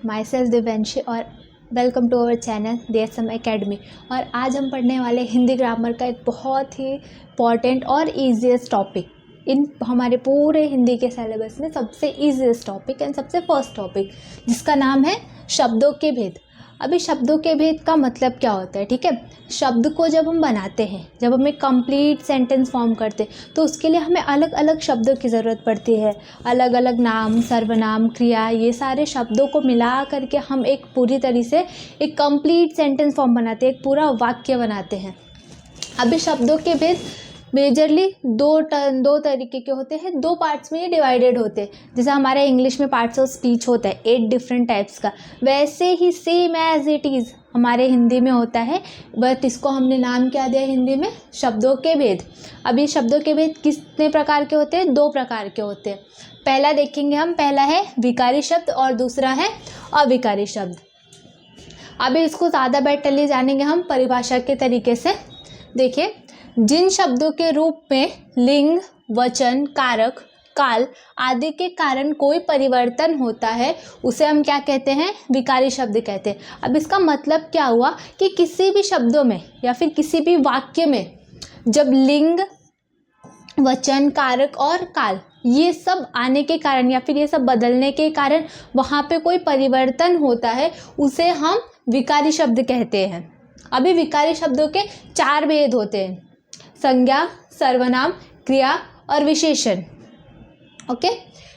My self Divyanshi और welcome to our channel DSM academy. और आज हम पढ़ने वाले हिंदी ग्रामर का एक बहुत ही इम्पॉर्टेंट और ईजीएस्ट टॉपिक, इन हमारे पूरे हिंदी के सिलेबस में सबसे ईजीएस्ट टॉपिक एंड सबसे फर्स्ट टॉपिक, जिसका नाम है शब्दों के भेद। अभी शब्दों के भेद का मतलब क्या होता है, ठीक है। शब्द को जब हम बनाते हैं, जब हम एक कंप्लीट सेंटेंस फॉर्म करते हैं, तो उसके लिए हमें अलग अलग शब्दों की ज़रूरत पड़ती है। अलग अलग नाम, सर्वनाम, क्रिया, ये सारे शब्दों को मिला करके हम एक पूरी तरीके से एक कंप्लीट सेंटेंस फॉर्म बनाते हैं, एक पूरा वाक्य बनाते हैं। अभी शब्दों के भेद मेजरली दो तरीके के होते हैं, दो पार्ट्स में ये डिवाइडेड होते हैं। जैसे हमारे इंग्लिश में पार्ट्स ऑफ स्पीच होता है 8 डिफरेंट टाइप्स का, वैसे ही सेम एज इट इज़ हमारे हिंदी में होता है, बट इसको हमने नाम क्या दिया हिंदी में, शब्दों के भेद। अभी शब्दों के भेद कितने प्रकार के होते हैं, 2 प्रकार के होते हैं। पहला देखेंगे हम, पहला है विकारी शब्द और दूसरा है अविकारी शब्द। अभी इसको ज़्यादा बेटरली जानेंगे हम परिभाषा के तरीके से। देखिए, जिन शब्दों के रूप में लिंग, वचन, कारक, काल आदि के कारण कोई परिवर्तन होता है, उसे हम क्या कहते हैं, विकारी शब्द कहते हैं। अब इसका मतलब क्या हुआ कि किसी भी शब्दों में या फिर किसी भी वाक्य में जब लिंग, वचन, कारक और काल ये सब आने के कारण या फिर ये सब बदलने के कारण वहाँ पे कोई परिवर्तन होता है, उसे हम विकारी शब्द कहते हैं। अभी विकारी शब्दों के 4 भेद होते हैं, संज्ञा, सर्वनाम, क्रिया और विशेषण। ओके,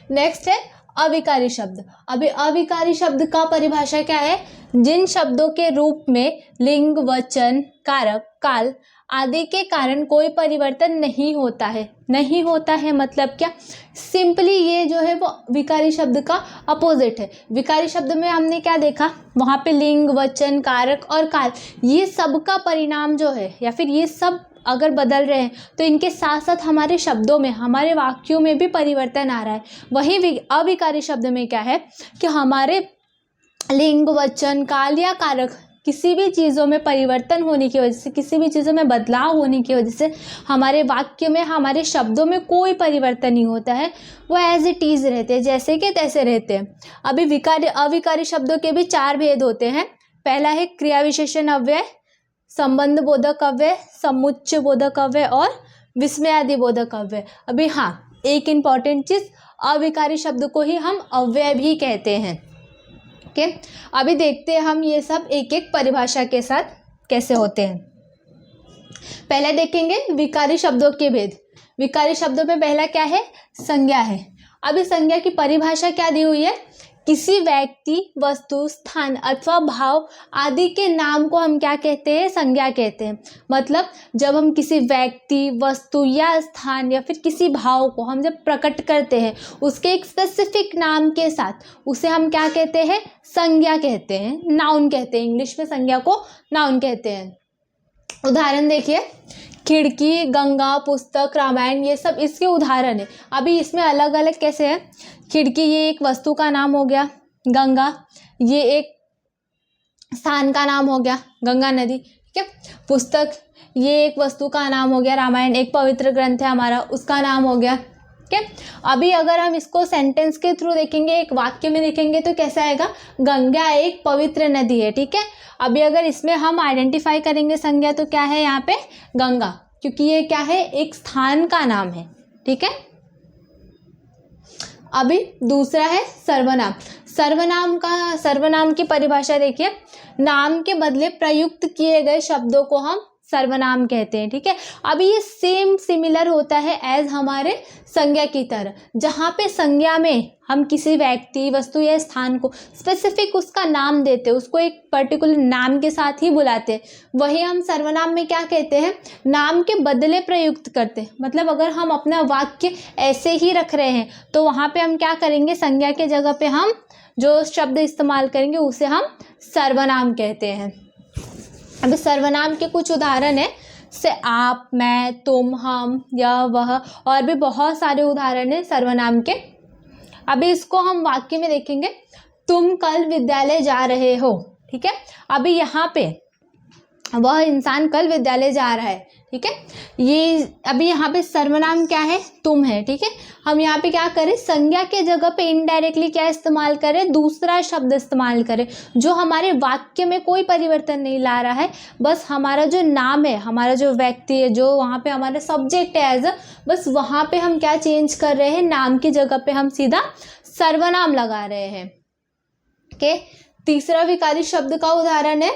नेक्स्ट है अविकारी शब्द। अभी अविकारी शब्द का परिभाषा क्या है, जिन शब्दों के रूप में लिंग, वचन, कारक, काल आदि के कारण कोई परिवर्तन नहीं होता है। नहीं होता है मतलब क्या, सिंपली ये जो है वो विकारी शब्द का अपोजिट है। विकारी शब्द में हमने क्या देखा, वहाँ पे लिंग, वचन, कारक और काल ये सब का परिणाम जो है या फिर ये सब अगर बदल रहे हैं तो इनके साथ साथ हमारे शब्दों में, हमारे वाक्यों में भी परिवर्तन आ रहा है। वहीं अविकारी शब्द में क्या है कि हमारे लिंग, वचन, काल या कारक किसी भी चीज़ों में परिवर्तन होने की वजह से, किसी भी चीज़ों में बदलाव होने की वजह से हमारे वाक्य में, हमारे शब्दों में कोई परिवर्तन नहीं होता है, वो एज इट इज़ रहते हैं, जैसे कि तैसे रहते हैं। अभी अविकारी शब्दों के भी 4 भेद होते हैं। पहला है क्रिया विशेषण अव्यय, संबंध बोधक अव्यय, समुच्चय बोधक अव्यय और विस्मयादि बोधक अव्यय। अभी हाँ, एक इम्पॉर्टेंट चीज़, अविकारी शब्द को ही हम अव्यय भी कहते हैं। ओके, अभी देखते हैं हम ये सब एक एक परिभाषा के साथ कैसे होते हैं। पहले देखेंगे विकारी शब्दों के भेद। विकारी शब्दों में पहला क्या है, संज्ञा है। अभी संज्ञा की परिभाषा क्या दी हुई है, किसी व्यक्ति, वस्तु, स्थान अथवा भाव आदि के नाम को हम क्या कहते हैं, संज्ञा कहते हैं। मतलब जब हम किसी व्यक्ति, वस्तु या स्थान या फिर किसी भाव को हम जब प्रकट करते हैं उसके एक स्पेसिफिक नाम के साथ, उसे हम क्या कहते हैं, संज्ञा कहते हैं, नाउन कहते हैं। इंग्लिश में संज्ञा को नाउन कहते हैं। उदाहरण देखिए, खिड़की, गंगा, पुस्तक, रामायण, ये सब इसके उदाहरण है। अभी इसमें अलग अलग कैसे है, खिड़की ये एक वस्तु का नाम हो गया, गंगा ये एक स्थान का नाम हो गया, गंगा नदी, ठीक है। पुस्तक ये एक वस्तु का नाम हो गया, रामायण एक पवित्र ग्रंथ है हमारा, उसका नाम हो गया, ठीक है। अभी अगर हम इसको सेंटेंस के थ्रू देखेंगे, एक वाक्य में देखेंगे तो कैसा आएगा, गंगा एक पवित्र नदी है, ठीक है। अभी अगर इसमें हम आइडेंटिफाई करेंगे संज्ञा तो क्या है यहाँ पे, गंगा, क्योंकि ये क्या है, एक स्थान का नाम है, ठीक है। अभी दूसरा है सर्वनाम। सर्वनाम की परिभाषा देखिए, नाम के बदले प्रयुक्त किए गए शब्दों को हम सर्वनाम कहते हैं, ठीक है। अभी ये सेम सिमिलर होता है एज हमारे संज्ञा की तरह, जहाँ पे संज्ञा में हम किसी व्यक्ति, वस्तु या स्थान को स्पेसिफिक उसका नाम देते हैं, उसको एक पर्टिकुलर नाम के साथ ही बुलाते हैं। वही हम सर्वनाम में क्या कहते हैं, नाम के बदले प्रयुक्त करते हैं। मतलब अगर हम अपना वाक्य ऐसे ही रख रहे हैं तो वहाँ पे हम क्या करेंगे, संज्ञा के जगह पे हम जो शब्द इस्तेमाल करेंगे उसे हम सर्वनाम कहते हैं। अभी सर्वनाम के कुछ उदाहरण है, से आप, मैं, तुम, हम, यह, वह और भी बहुत सारे उदाहरण हैं सर्वनाम के। अभी इसको हम वाक्य में देखेंगे, तुम कल विद्यालय जा रहे हो, ठीक है। अभी यहाँ पे वह इंसान कल विद्यालय जा रहा है, ठीक है। ये अभी यहाँ पे सर्वनाम क्या है, तुम है, ठीक है। हम यहाँ पे क्या करें, संज्ञा के जगह पे इनडायरेक्टली क्या इस्तेमाल करें, दूसरा शब्द इस्तेमाल करें जो हमारे वाक्य में कोई परिवर्तन नहीं ला रहा है। बस हमारा जो नाम है, हमारा जो व्यक्ति है, जो वहाँ पे हमारा सब्जेक्ट है एज अ, बस वहाँ पे हम क्या चेंज कर रहे हैं, नाम की जगह पे हम सीधा सर्वनाम लगा रहे हैं। ओके। तीसरा विकारी शब्द का उदाहरण है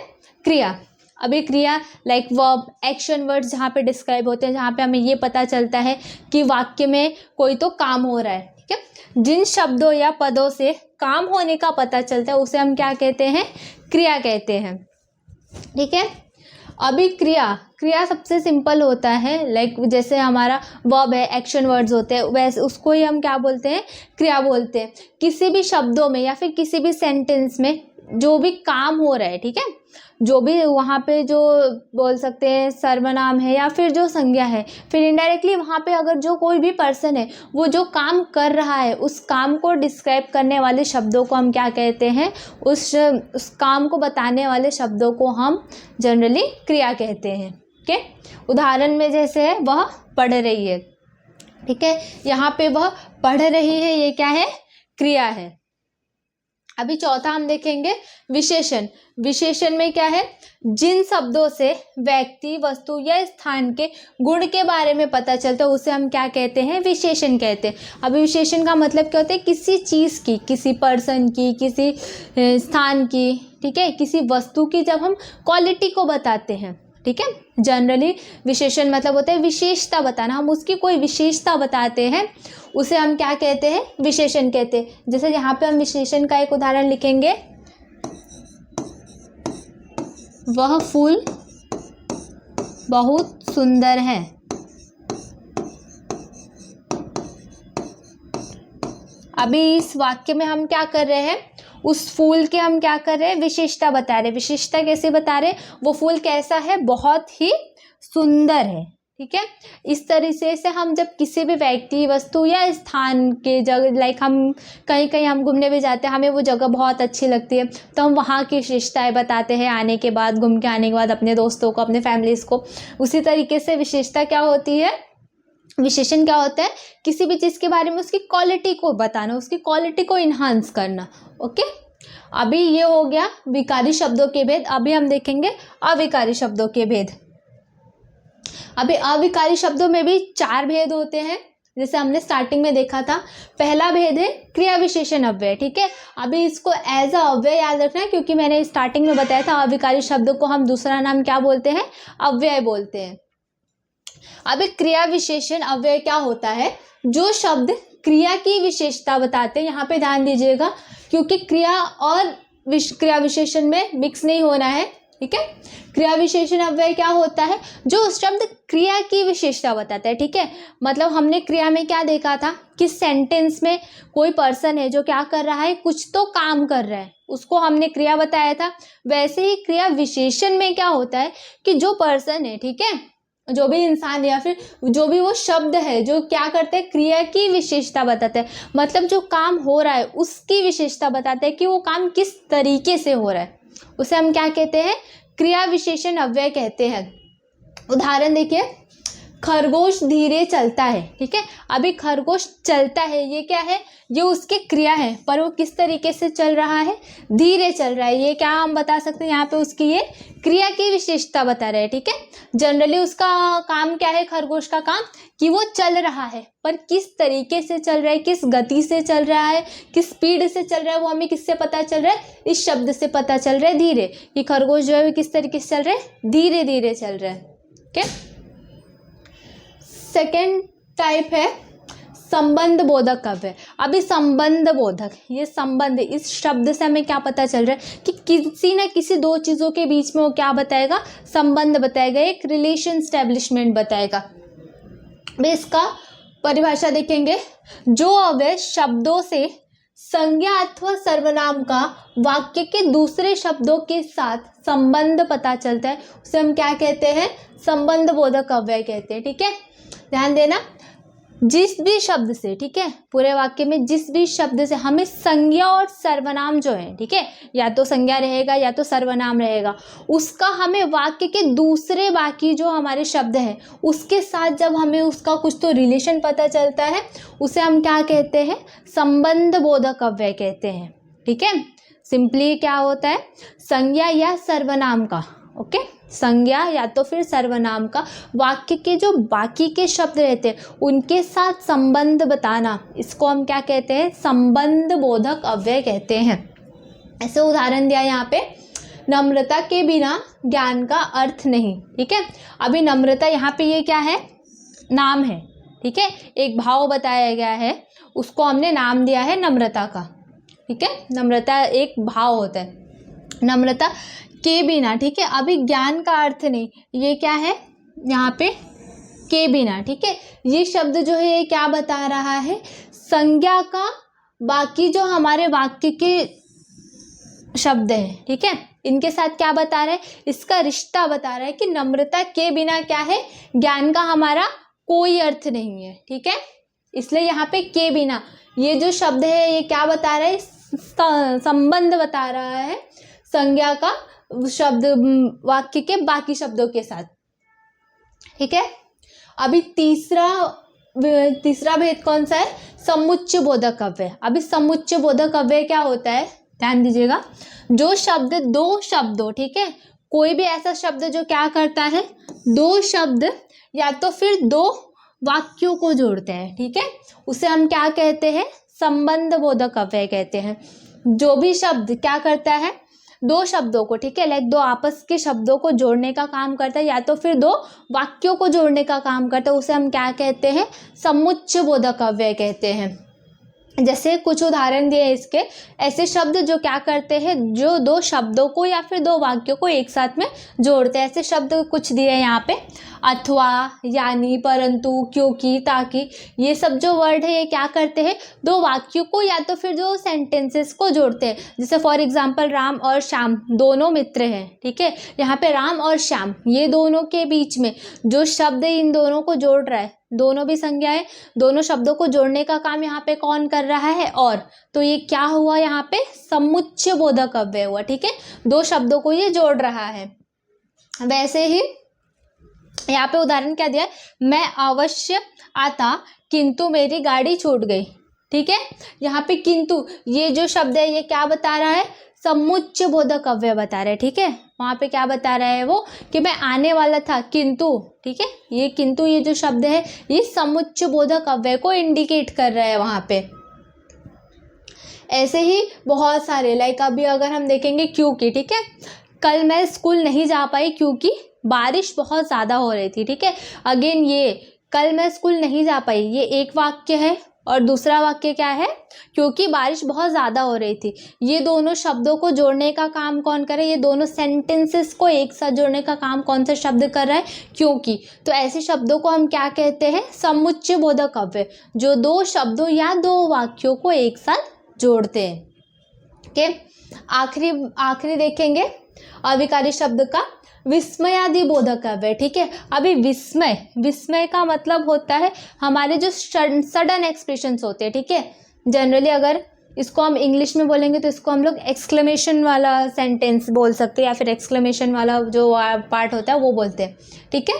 क्रिया। अभी क्रिया लाइक वर्ब, एक्शन वर्ड्स जहाँ पे डिस्क्राइब होते हैं, जहाँ पे हमें ये पता चलता है कि वाक्य में कोई तो काम हो रहा है, ठीक है। जिन शब्दों या पदों से काम होने का पता चलता है उसे हम क्या कहते हैं, क्रिया कहते हैं, ठीक है। अभी क्रिया सबसे सिंपल होता है, लाइक जैसे हमारा वर्ब है, एक्शन वर्ड्स होते हैं, वैसे उसको ही हम क्या बोलते हैं, क्रिया बोलते हैं। किसी भी शब्दों में या फिर किसी भी सेंटेंस में जो भी काम हो रहा है, ठीक है, जो भी वहाँ पे जो बोल सकते हैं सर्वनाम है या फिर जो संज्ञा है, फिर इनडायरेक्टली वहाँ पे अगर जो कोई भी पर्सन है वो जो काम कर रहा है उस काम को डिस्क्राइब करने वाले शब्दों को हम क्या कहते हैं, उस काम को बताने वाले शब्दों को हम जनरली क्रिया कहते हैं, ठीक है। उदाहरण में जैसे है वह पढ़ रही है, ठीक है, यहाँ पे वह पढ़ रही है, ये क्या है, क्रिया है। अभी चौथा हम देखेंगे विशेषण। विशेषण में क्या है, जिन शब्दों से व्यक्ति, वस्तु या स्थान के गुण के बारे में पता चलता है उसे हम क्या कहते हैं, विशेषण कहते हैं। अभी विशेषण का मतलब क्या होता है, किसी चीज़ की, किसी पर्सन की, किसी स्थान की, ठीक है, किसी वस्तु की जब हम क्वालिटी को बताते हैं, ठीक है। जनरली विशेषण मतलब होता है विशेषता बताना, हम उसकी कोई विशेषता बताते हैं उसे हम क्या कहते हैं, विशेषण कहते हैं। जैसे यहाँ पे हम विशेषण का एक उदाहरण लिखेंगे, वह फूल बहुत सुंदर है। अभी इस वाक्य में हम क्या कर रहे हैं, उस फूल के हम क्या कर रहे हैं, विशेषता बता रहे हैं। विशेषता कैसे बता रहे हैं, वो फूल कैसा है, बहुत ही सुंदर है, ठीक है। इस तरीके से हम जब किसी भी व्यक्ति, वस्तु या स्थान के जगह, लाइक हम कहीं हम घूमने भी जाते हैं, हमें वो जगह बहुत अच्छी लगती है तो हम वहाँ की विशेषताएं बताते हैं आने के बाद, घूम के आने के बाद अपने दोस्तों को, अपने फैमिलीज़ को। उसी तरीके से विशेषता क्या होती है, विशेषण क्या होता है, किसी भी चीज़ के बारे में उसकी क्वालिटी को बताना, उसकी क्वालिटी को इन्हांस करना। ओके। अभी ये हो गया विकारी शब्दों के भेद। अभी हम देखेंगे अविकारी शब्दों के भेद। अभी अविकारी शब्दों में भी 4 भेद होते हैं, जैसे हमने स्टार्टिंग में देखा था। पहला भेद है क्रिया विशेषण अव्यय, ठीक है। अभी इसको एज अ अव्यय याद रखना है, क्योंकि मैंने स्टार्टिंग में बताया था अविकारी शब्दों को हम दूसरा नाम क्या बोलते हैं, अव्यय बोलते हैं। अभी क्रिया विशेषण अव्यय क्या होता है, जो शब्द क्रिया की विशेषता बताते हैं। यहाँ पे ध्यान दीजिएगा, क्योंकि क्रिया और क्रिया विशेषण में मिक्स नहीं होना है, ठीक है। क्रिया विशेषण अव्यय क्या होता है, जो शब्द क्रिया की विशेषता बताता है, ठीक है। मतलब हमने क्रिया में क्या देखा था कि सेंटेंस में कोई पर्सन है जो क्या कर रहा है, कुछ तो काम कर रहा है, उसको हमने क्रिया बताया था। वैसे ही क्रिया विशेषण में क्या होता है कि जो पर्सन है, ठीक है, जो भी इंसान या फिर जो भी वो शब्द है जो क्या करते हैं, क्रिया की विशेषता बताते हैं। मतलब जो काम हो रहा है उसकी विशेषता बताते हैं कि वो काम किस तरीके से हो रहा है, उसे हम क्या कहते हैं, क्रिया विशेषण अव्यय कहते हैं। उदाहरण देखिए, खरगोश धीरे चलता है, ठीक है। अभी खरगोश चलता है, ये क्या है, ये उसकी क्रिया है, पर वो किस तरीके से चल रहा है, धीरे चल रहा है। ये क्या हम बता सकते हैं, यहाँ पे उसकी ये क्रिया की विशेषता बता रहे हैं, ठीक है। जनरली उसका काम क्या है, खरगोश का काम कि वो चल रहा है, पर किस तरीके से चल रहा है, किस गति से चल रहा है, किस स्पीड से चल रहा है, वो हमें किससे पता चल रहा है, इस शब्द से पता चल रहा है, धीरे। कि खरगोश जो है किस तरीके से चल रहा है, धीरे धीरे चल रहा है, ठीक है। सेकेंड टाइप है संबंध बोधक अव्यय। अभी संबंध बोधक, ये संबंध, इस शब्द से हमें क्या पता चल रहा है कि किसी न किसी दो चीज़ों के बीच में वो क्या बताएगा, संबंध बताएगा, एक रिलेशन स्टैब्लिशमेंट बताएगा। इसका परिभाषा देखेंगे, जो अव्यय शब्दों से संज्ञा अथवा सर्वनाम का वाक्य के दूसरे शब्दों के साथ संबंध पता चलता है उसे हम क्या कहते हैं, संबंध बोधक अव्यय कहते हैं, ठीक है। ध्यान देना, जिस भी शब्द से, ठीक है, पूरे वाक्य में जिस भी शब्द से हमें संज्ञा और सर्वनाम जो है, ठीक है, या तो संज्ञा रहेगा या तो सर्वनाम रहेगा, उसका हमें वाक्य के दूसरे बाकी जो हमारे शब्द हैं उसके साथ जब हमें उसका कुछ तो रिलेशन पता चलता है, उसे हम क्या कहते हैं, संबंध बोधक अव्यय कहते हैं। ठीक है, सिंपली क्या होता है, संज्ञा या सर्वनाम का, ओके, संज्ञा या तो फिर सर्वनाम का वाक्य के जो बाकी के शब्द रहते हैं उनके साथ संबंध बताना, इसको हम क्या कहते हैं, संबंध बोधक अव्यय कहते हैं। ऐसे उदाहरण दिया यहाँ पे, नम्रता के बिना ज्ञान का अर्थ नहीं। ठीक है, अभी नम्रता यहाँ पे ये क्या है, नाम है। ठीक है, एक भाव बताया गया है, उसको हमने नाम दिया है नम्रता का। ठीक है, नम्रता एक भाव होता है, नम्रता के बिना। ठीक है, अभी ज्ञान का अर्थ नहीं, ये क्या है यहाँ पे, के बिना। ठीक है, ये शब्द जो है ये क्या बता रहा है, संज्ञा का बाकी जो हमारे वाक्य के शब्द हैं, ठीक है, इनके साथ क्या बता रहा है, इसका रिश्ता बता रहा है कि नम्रता के बिना क्या है, ज्ञान का हमारा कोई अर्थ नहीं है। ठीक है, इसलिए यहाँ पे के बिना ये जो शब्द है ये क्या बता रहा है, संबंध बता रहा है संज्ञा का शब्द वाक्य के बाकी शब्दों के साथ। ठीक है, अभी तीसरा भेद कौन सा है, समुच्चय बोधक अव्यय। अभी समुच्चय बोधक अव्यय क्या होता है, ध्यान दीजिएगा, जो शब्द दो शब्दों, ठीक है, कोई भी ऐसा शब्द जो क्या करता है, दो शब्द या तो फिर दो वाक्यों को जोड़ते हैं, ठीक है, उसे हम क्या कहते हैं, संबंध बोधक अव्यय कहते हैं। जो भी शब्द क्या करता है, दो शब्दों को, ठीक है, लाइक दो आपस के शब्दों को जोड़ने का काम करता है या तो फिर दो वाक्यों को जोड़ने का काम करता है, उसे हम क्या कहते हैं, समुच्चय बोधक अव्यय कहते हैं। जैसे कुछ उदाहरण दिए इसके, ऐसे शब्द जो क्या करते हैं, जो दो शब्दों को या फिर दो वाक्यों को एक साथ में जोड़ते हैं। ऐसे शब्द कुछ दिए हैं यहाँ पे, अथवा, यानी, परंतु, क्योंकि, ताकि, ये सब जो वर्ड है ये क्या करते हैं, दो वाक्यों को या तो फिर जो सेंटेंसेस को जोड़ते हैं। जैसे फॉर एग्जाम्पल, राम और श्याम दोनों मित्र हैं। ठीक है, यहाँ पे राम और श्याम ये दोनों के बीच में जो शब्द इन दोनों को जोड़ रहा है, दोनों भी संज्ञा है, दोनों शब्दों को जोड़ने का काम यहाँ पे कौन कर रहा है, और, तो ये क्या हुआ, यहाँ पे समुच्चय बोधक अव्यय हुआ। ठीक है, दो शब्दों को ये जोड़ रहा है। वैसे ही यहाँ पे उदाहरण क्या दिया है, मैं अवश्य आता किंतु मेरी गाड़ी छूट गई। ठीक है, यहाँ पे किंतु ये जो शब्द है ये क्या बता रहा है, समुच्चय बोधक अव्यय बता रहा है। ठीक है, वहाँ पे क्या बता रहा है वो, कि मैं आने वाला था किंतु, ठीक है, ये किंतु ये जो शब्द है ये समुच्चय बोधक अव्यय को इंडिकेट कर रहा है वहाँ पे। ऐसे ही बहुत सारे, लाइक अभी अगर हम देखेंगे क्योंकि, ठीक है, कल मैं स्कूल नहीं जा पाई क्योंकि बारिश बहुत ज़्यादा हो रही थी। ठीक है, अगेन ये कल मैं स्कूल नहीं जा पाई ये एक वाक्य है, और दूसरा वाक्य क्या है, क्योंकि बारिश बहुत ज़्यादा हो रही थी। ये दोनों शब्दों को जोड़ने का काम कौन कर रहा है, ये दोनों सेंटेंसेस को एक साथ जोड़ने का काम कौन सा शब्द कर रहा है, क्योंकि। तो ऐसे शब्दों को हम क्या कहते हैं, समुच्चय बोधक अव्यय, जो दो शब्दों या दो वाक्यों को एक साथ जोड़ते हैं। ओके, आखिरी देखेंगे अविकारी शब्द का, विस्मयादि बोधक अव्यय। ठीक है, अभी विस्मय का मतलब होता है हमारे जो सडन एक्सप्रेशंस होते हैं। ठीक है, जनरली अगर इसको हम इंग्लिश में बोलेंगे तो इसको हम लोग एक्सक्लेमेशन वाला सेंटेंस बोल सकते हैं, या फिर एक्सक्लेमेशन वाला जो पार्ट होता है वो बोलते हैं। ठीक है,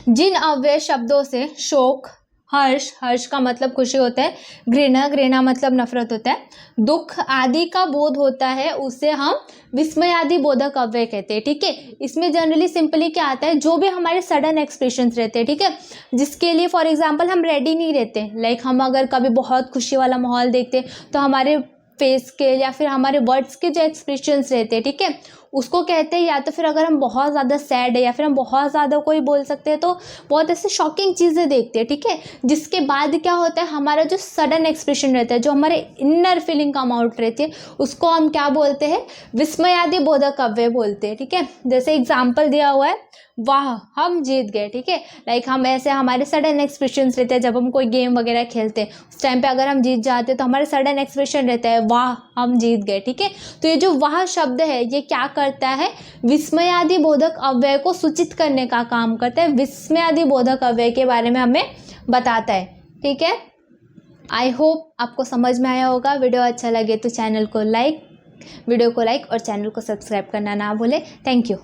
जिन अव्यय शब्दों से शोक, हर्ष का मतलब खुशी होता है, घृणा मतलब नफरत होता है, दुख आदि का बोध होता है, उसे हम विस्मय आदि बोधक अव्यय कहते हैं। ठीक है, इसमें जनरली सिंपली क्या आता है, जो भी हमारे सडन एक्सप्रेशंस रहते हैं, ठीक है, जिसके लिए फॉर एग्जांपल हम रेडी नहीं रहते, लाइक हम अगर कभी बहुत खुशी वाला माहौल देखते हैं तो हमारे फेस के या फिर हमारे वर्ड्स के जो एक्सप्रेशंस रहते हैं, ठीक है, उसको कहते हैं। या तो फिर अगर हम बहुत ज़्यादा सैड है या फिर हम बहुत ज़्यादा कोई बोल सकते हैं तो बहुत ऐसे शॉकिंग चीज़ें देखते हैं। ठीक है, जिसके बाद क्या होता है, हमारा जो सडन एक्सप्रेशन रहता है, जो हमारे इनर फीलिंग कम आउट रहती है, उसको हम क्या बोलते हैं, विस्मयादि बोधक अव्यय बोलते हैं। ठीक है, जैसे एग्जाम्पल दिया हुआ है, वाह हम जीत गए। ठीक है, लाइक हम ऐसे हमारे सडन एक्सप्रेशंस रहते हैं, जब हम कोई गेम वगैरह खेलते हैं उस टाइम पे अगर हम जीत जाते हैं तो हमारे सडन एक्सप्रेशन रहता है, वाह हम जीत गए। ठीक है, तो ये जो वाह शब्द है ये क्या करता करता है, विस्मयादि बोधक अव्यय को सूचित करने का काम करता है। विस्मयादि बोधक अव्यय के बारे में हमें बताता है। ठीक है, आई होप आपको समझ में आया होगा। वीडियो अच्छा लगे तो वीडियो को लाइक और चैनल को सब्सक्राइब करना ना भूलें। Thank you.